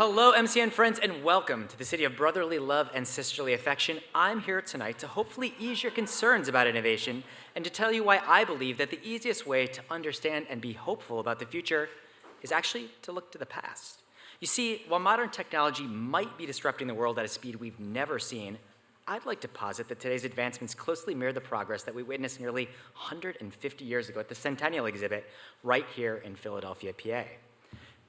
Hello, MCN friends, and welcome to the city of brotherly love and sisterly affection. I'm here tonight to hopefully ease your concerns about innovation and to tell you why I believe that the easiest way to understand and be hopeful about the future is actually to look to the past. You see, while modern technology might be disrupting the world at a speed we've never seen, I'd like to posit that today's advancements closely mirror the progress that we witnessed nearly 150 years ago at the Centennial Exhibit right here in Philadelphia, PA.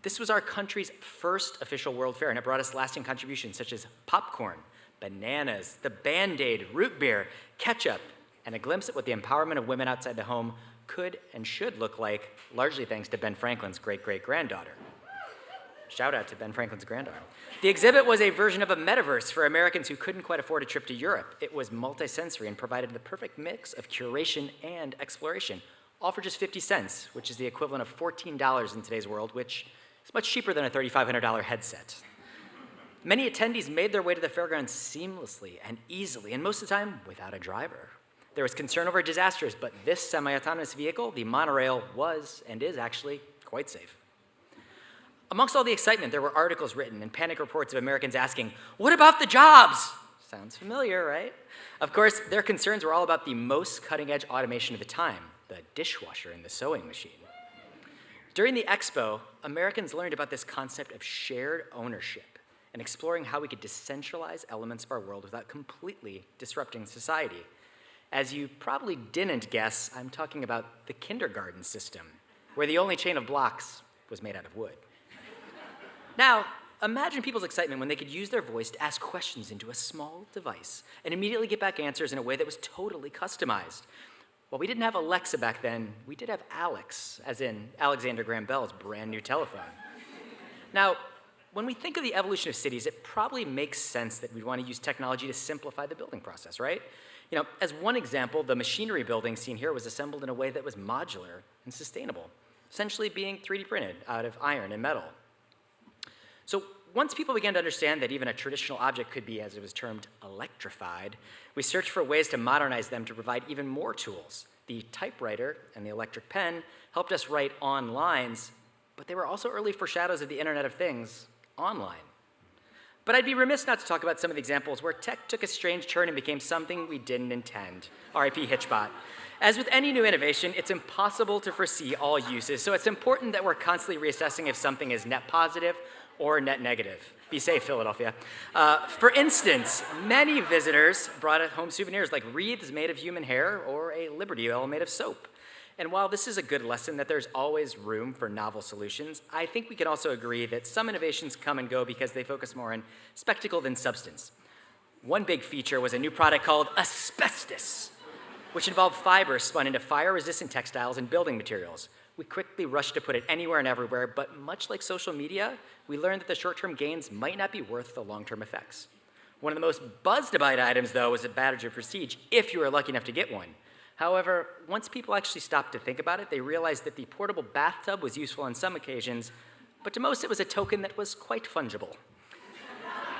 This was our country's first official World Fair, and it brought us lasting contributions such as popcorn, bananas, the Band-Aid, root beer, ketchup, and a glimpse at what the empowerment of women outside the home could and should look like, largely thanks to Ben Franklin's great-great-granddaughter. Shout out to Ben Franklin's granddaughter. The exhibit was a version of a metaverse for Americans who couldn't quite afford a trip to Europe. It was multi-sensory and provided the perfect mix of curation and exploration, all for just 50 cents, which is the equivalent of $14 in today's world, which is much cheaper than a $3,500 headset. Many attendees made their way to the fairgrounds seamlessly and easily, and most of the time without a driver. There was concern over disasters, but this semi-autonomous vehicle, the monorail, was and is actually quite safe. Amongst all the excitement, there were articles written and panic reports of Americans asking, "What about the jobs?" Sounds familiar, right? Of course, their concerns were all about the most cutting-edge automation of the time, the dishwasher and the sewing machine. During the expo, Americans learned about this concept of shared ownership and exploring how we could decentralize elements of our world without completely disrupting society. As you probably didn't guess, I'm talking about the kindergarten system, where the only chain of blocks was made out of wood. Now, imagine people's excitement when they could use their voice to ask questions into a small device and immediately get back answers in a way that was totally customized. While we didn't have Alexa back then, we did have Alex, as in Alexander Graham Bell's brand new telephone. Now, when we think of the evolution of cities, it probably makes sense that we'd want to use technology to simplify the building process, right? You know, as one example, the machinery building seen here was assembled in a way that was modular and sustainable, essentially being 3D printed out of iron and metal. So once people began to understand that even a traditional object could be, as it was termed, electrified, we searched for ways to modernize them to provide even more tools. The typewriter and the electric pen helped us write on lines, but they were also early foreshadows of the Internet of Things online. But I'd be remiss not to talk about some of the examples where tech took a strange turn and became something we didn't intend. R.I.P. Hitchbot. As with any new innovation, it's impossible to foresee all uses, so it's important that we're constantly reassessing if something is net positive or net negative. Be safe, Philadelphia. For instance, many visitors brought home souvenirs like wreaths made of human hair or a Liberty Bell made of soap. And while this is a good lesson that there's always room for novel solutions, I think we can also agree that some innovations come and go because they focus more on spectacle than substance. One big feature was a new product called asbestos, which involved fiber spun into fire-resistant textiles and building materials. We quickly rushed to put it anywhere and everywhere, but much like social media, we learned that the short-term gains might not be worth the long-term effects. One of the most buzzed-about items, though, was a badge of prestige, if you were lucky enough to get one. However, once people actually stopped to think about it, they realized that the portable bathtub was useful on some occasions, but to most it was a token that was quite fungible.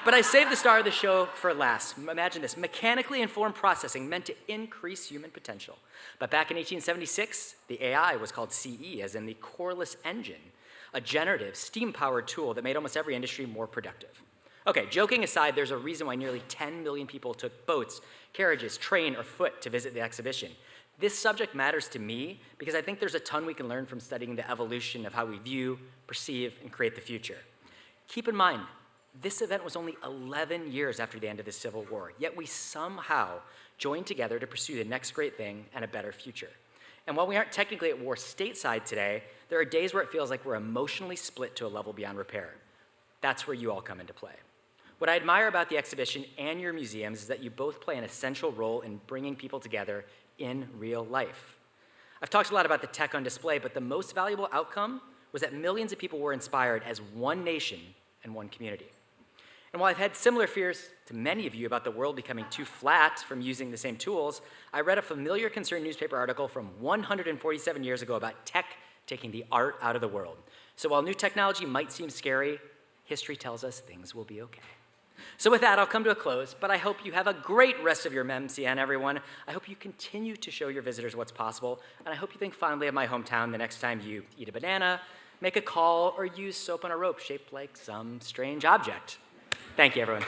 But I saved the star of the show for last. Imagine this, mechanically informed processing meant to increase human potential. But back in 1876, the AI was called CE, as in the coreless engine, a generative, steam-powered tool that made almost every industry more productive. Okay, joking aside, there's a reason why nearly 10 million people took boats, carriages, train, or foot to visit the exhibition. This subject matters to me because I think there's a ton we can learn from studying the evolution of how we view, perceive, and create the future. Keep in mind, this event was only 11 years after the end of the Civil War, yet we somehow joined together to pursue the next great thing and a better future. And while we aren't technically at war stateside today, there are days where it feels like we're emotionally split to a level beyond repair. That's where you all come into play. What I admire about the exhibition and your museums is that you both play an essential role in bringing people together in real life. I've talked a lot about the tech on display, but the most valuable outcome was that millions of people were inspired as one nation and one community. And while I've had similar fears to many of you about the world becoming too flat from using the same tools, I read a familiar Concern newspaper article from 147 years ago about tech taking the art out of the world. So while new technology might seem scary, history tells us things will be okay. So with that, I'll come to a close, but I hope you have a great rest of your MCN, everyone. I hope you continue to show your visitors what's possible, and I hope you think fondly of my hometown the next time you eat a banana, make a call, or use soap on a rope shaped like some strange object. Thank you, everyone.